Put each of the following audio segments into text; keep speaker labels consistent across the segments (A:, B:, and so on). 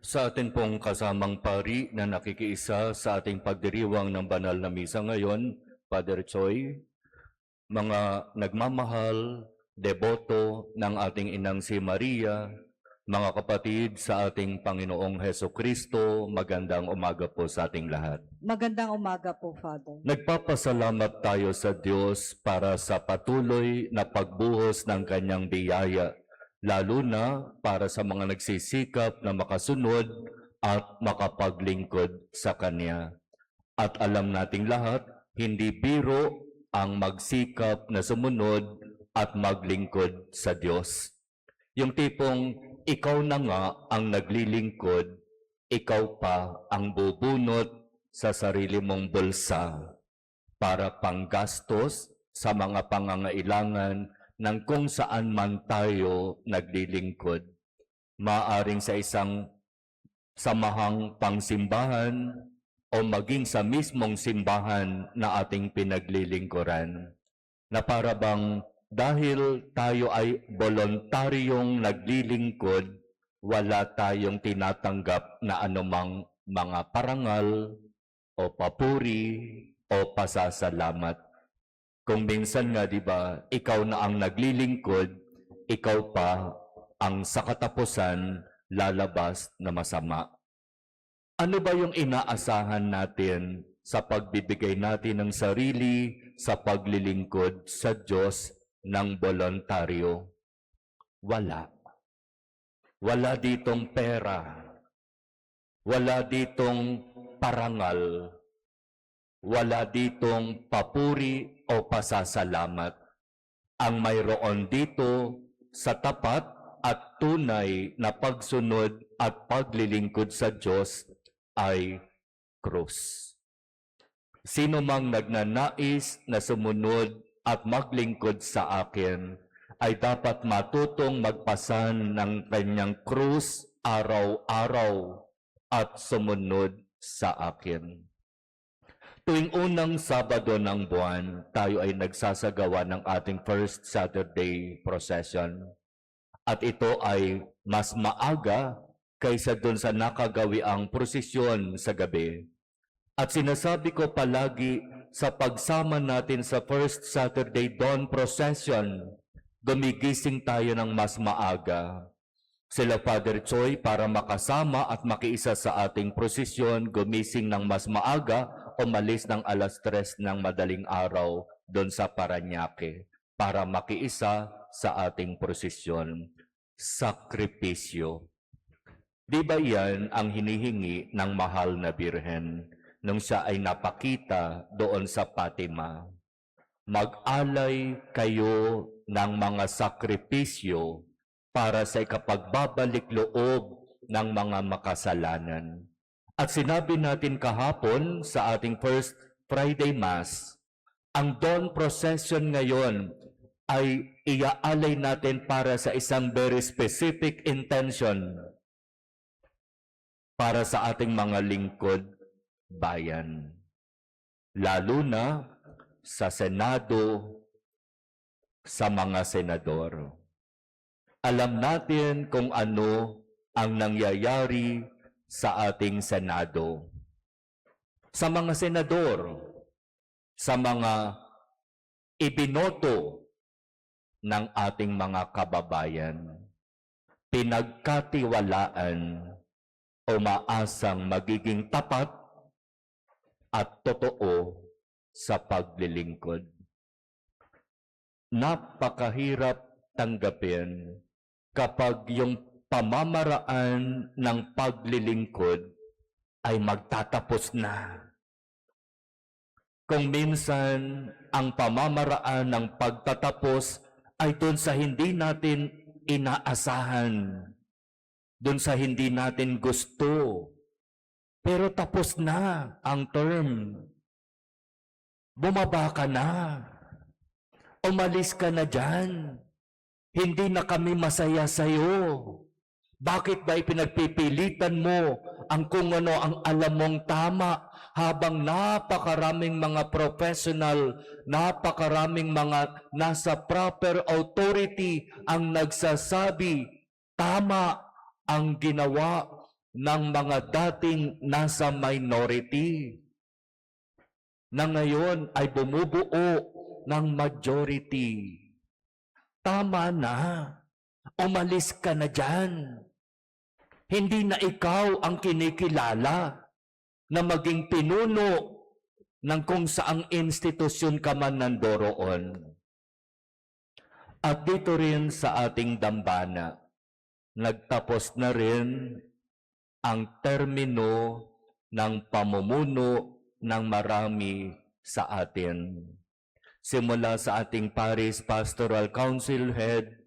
A: Sa atin pong kasamang pari na nakikiisa sa ating pagdiriwang ng banal na misa ngayon, Father Choi, mga nagmamahal, deboto ng ating inang si Maria, mga kapatid sa ating Panginoong Heso Kristo, magandang umaga po sa ating lahat.
B: Magandang umaga po, Father.
A: Nagpapasalamat tayo sa Diyos para sa patuloy na pagbuhos ng kanyang biyaya, lalo na para sa mga nagsisikap na makasunod at makapaglingkod sa Kanya. At alam nating lahat, hindi biro ang magsikap na sumunod at maglingkod sa Diyos. Yung tipong ikaw na nga ang naglilingkod, ikaw pa ang bubunot sa sarili mong bulsa para panggastos sa mga pangangailangan ng kung saan man tayo naglilingkod. Maaring sa isang samahang pangsimbahan o maging sa mismong simbahan na ating pinaglilingkuran. Na para bang dahil tayo ay voluntaryong naglilingkod, wala tayong tinatanggap na anumang mga parangal o papuri o pasasalamat. Kung minsan nga, di ba, ikaw na ang naglilingkod, ikaw pa ang sa katapusan lalabas na masama. Ano ba yung inaasahan natin sa pagbibigay natin ng sarili sa paglilingkod sa Diyos ng voluntaryo? Wala. Wala ditong pera. Wala ditong parangal. Wala ditong papuri o pasasalamat. Ang mayroon dito sa tapat at tunay na pagsunod at paglilingkod sa Diyos ay krus. Sino mang nagnanais na sumunod at maglingkod sa akin ay dapat matutong magpasan ng kanyang krus araw-araw at sumunod sa akin. Tuwing unang Sabado ng buwan, tayo ay nagsasagawa ng ating First Saturday procession. At ito ay mas maaga kaysa dun sa nakagawiang prosesyon sa gabi. At sinasabi ko palagi sa pagsama natin sa First Saturday Dawn Procession, gumigising tayo ng mas maaga. Sila Father Choi para makasama at makiisa sa ating prosesyon, gumising ng mas maaga, umalis ng 3:00 ng madaling araw doon sa Parañaque para makiisa sa ating prosesyon. Sakripisyo. Di ba yan ang hinihingi ng mahal na Birhen nung siya ay napakita doon sa Fatima? Mag-alay kayo ng mga sakripisyo para sa ikapagbabalik loob ng mga makasalanan. At sinabi natin kahapon sa ating First Friday Mass, ang Dawn Procession ngayon ay iaalay natin para sa isang very specific intention para sa ating mga lingkod bayan. Lalo na sa Senado, sa mga senador. Alam natin kung ano ang nangyayari sa ating Senado. Sa mga senador, sa mga ibinoto ng ating mga kababayan, pinagkatiwalaan o maasang magiging tapat at totoo sa paglilingkod. Napakahirap tanggapin kapag yung pamamaraan ng paglilingkod ay magtatapos na. Kung minsan ang pamamaraan ng pagtatapos ay doon sa hindi natin inaasahan, doon sa hindi natin gusto. Pero tapos na ang term. Bumaba ka na. Umalis ka na dyan. Hindi na kami masaya sa'yo. Bakit ba ipinagpipilitan mo ang kung ano ang alam mong tama habang napakaraming mga professional, napakaraming mga nasa proper authority ang nagsasabi, tama ang ginawa ng mga dating nasa minority na ngayon ay bumubuo ng majority. Tama na. Umalis ka na dyan. Hindi na ikaw ang kinikilala na maging pinuno ng kung saang institusyon ka man nandoroon. At dito rin sa ating dambana, nagtapos na rin ang termino ng pamumuno ng marami sa atin. Simula sa ating Parish Pastoral Council Head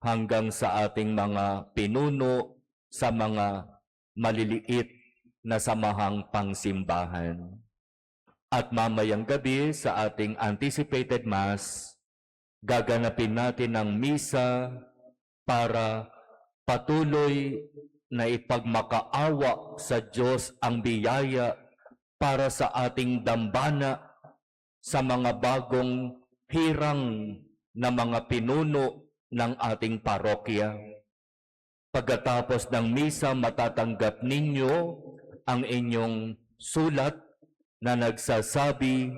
A: hanggang sa ating mga pinuno sa mga maliliit na samahang pangsimbahan. At mamayang gabi sa ating anticipated Mass, gaganapin natin ang misa para patuloy na ipagmakaawa sa Diyos ang biyaya para sa ating dambana sa mga bagong hirang na mga pinuno ng ating parokya. Pagkatapos ng misa, matatanggap ninyo ang inyong sulat na nagsasabi,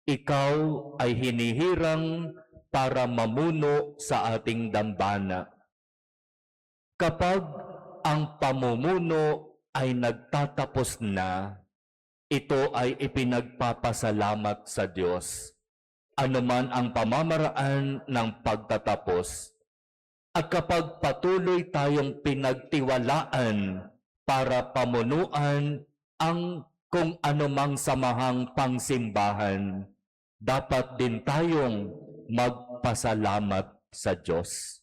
A: ikaw ay hinihirang para mamuno sa ating dambana. Kapag ang pamumuno ay nagtatapos na, ito ay ipinagpapasalamat sa Diyos. Anuman ang pamamaraan ng pagtatapos. At kapag patuloy tayong pinagtiwalaan para pamunuan ang kung anumang samahang pangsimbahan, dapat din tayong magpasalamat sa Diyos.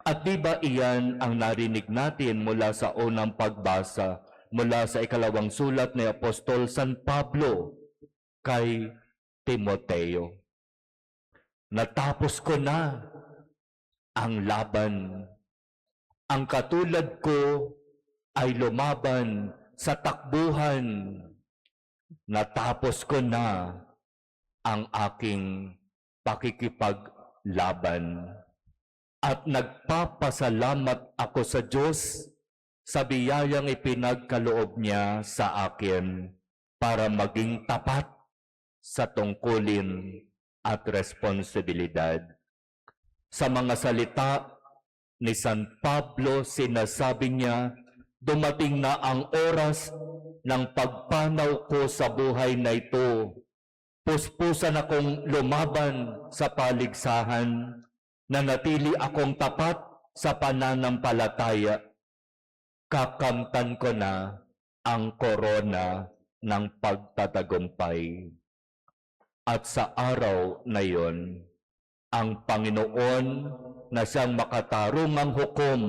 A: At di ba iyan ang narinig natin mula sa unang pagbasa, mula sa ikalawang sulat ni Apostol San Pablo kay Timoteo? Natapos ko na ang laban. Ang katulad ko ay lumaban sa takbuhan. Natapos ko na ang aking pakikipaglaban. At nagpapasalamat ako sa Diyos sa biyayang ipinagkaloob niya sa akin para maging tapat sa tungkulin at responsibilidad. Sa mga salita ni San Pablo, sinasabi niya, dumating na ang oras ng pagpanaw ko sa buhay na ito. Puspusan akong lumaban sa paligsahan, nanatili akong tapat sa pananampalataya. Kakamtan ko na ang korona ng pagtatagumpay. At sa araw na iyon, ang Panginoon na siyang makatarungang hukom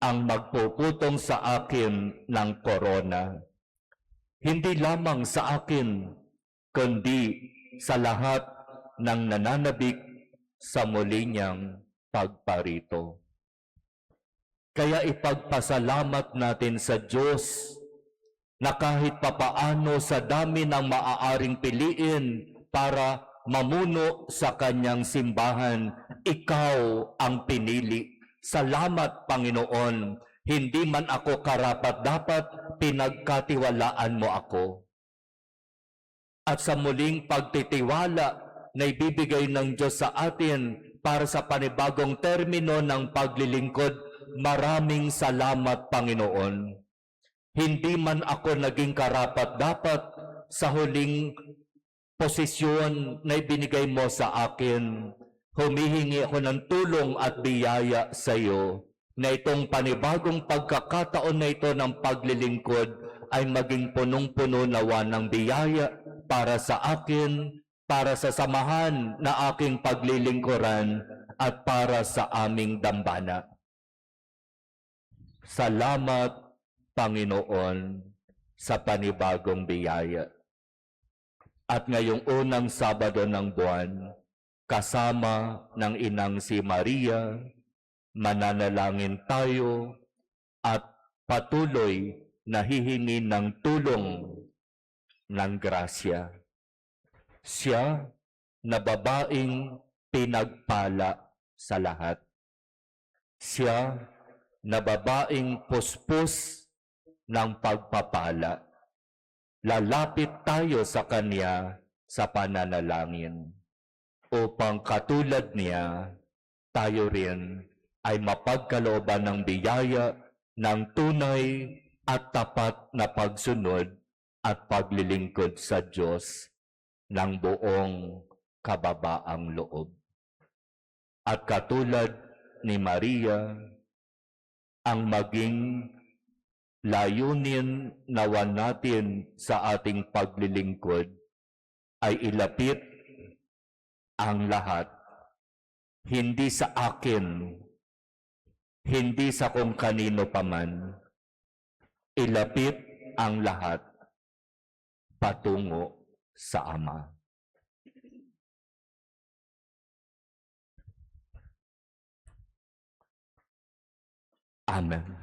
A: ang magpuputong sa akin ng korona. Hindi lamang sa akin, kundi sa lahat ng nananabik sa muli niyang pagparito. Kaya ipagpasalamat natin sa Diyos na kahit papaano sa dami ng maaaring piliin para mamuno sa kanyang simbahan, ikaw ang pinili. Salamat, Panginoon. Hindi man ako karapat-dapat, pinagkatiwalaan mo ako. At sa muling pagtitiwala na ibibigay ng Diyos sa atin para sa panibagong termino ng paglilingkod, maraming salamat, Panginoon. Hindi man ako naging karapat-dapat sa huling posisyon na ibinigay mo sa akin. Humihingi ako ng tulong at biyaya sa iyo na itong panibagong pagkakataon na ito ng paglilingkod ay maging punong-puno nawa ng biyaya para sa akin, para sa samahan na aking paglilingkuran at para sa aming dambana. Salamat, Panginoon, sa panibagong biyaya. At ngayong unang Sabado ng buwan, kasama ng inang si Maria, mananalangin tayo at patuloy na hihingi ng tulong ng grasya. Siya na babaeng pinagpala sa lahat. Siya na babaeng puspos ng pagpapala. Lalapit tayo sa Kanya sa pananalangin upang katulad niya, tayo rin ay mapagkalooban ng biyaya ng tunay at tapat na pagsunod at paglilingkod sa Diyos ng buong kababaang loob. At katulad ni Maria, ang maging layunin nawa natin sa ating paglilingkod ay ilapit ang lahat, hindi sa akin, hindi sa kung kanino paman, ilapit ang lahat patungo sa Ama. Amen.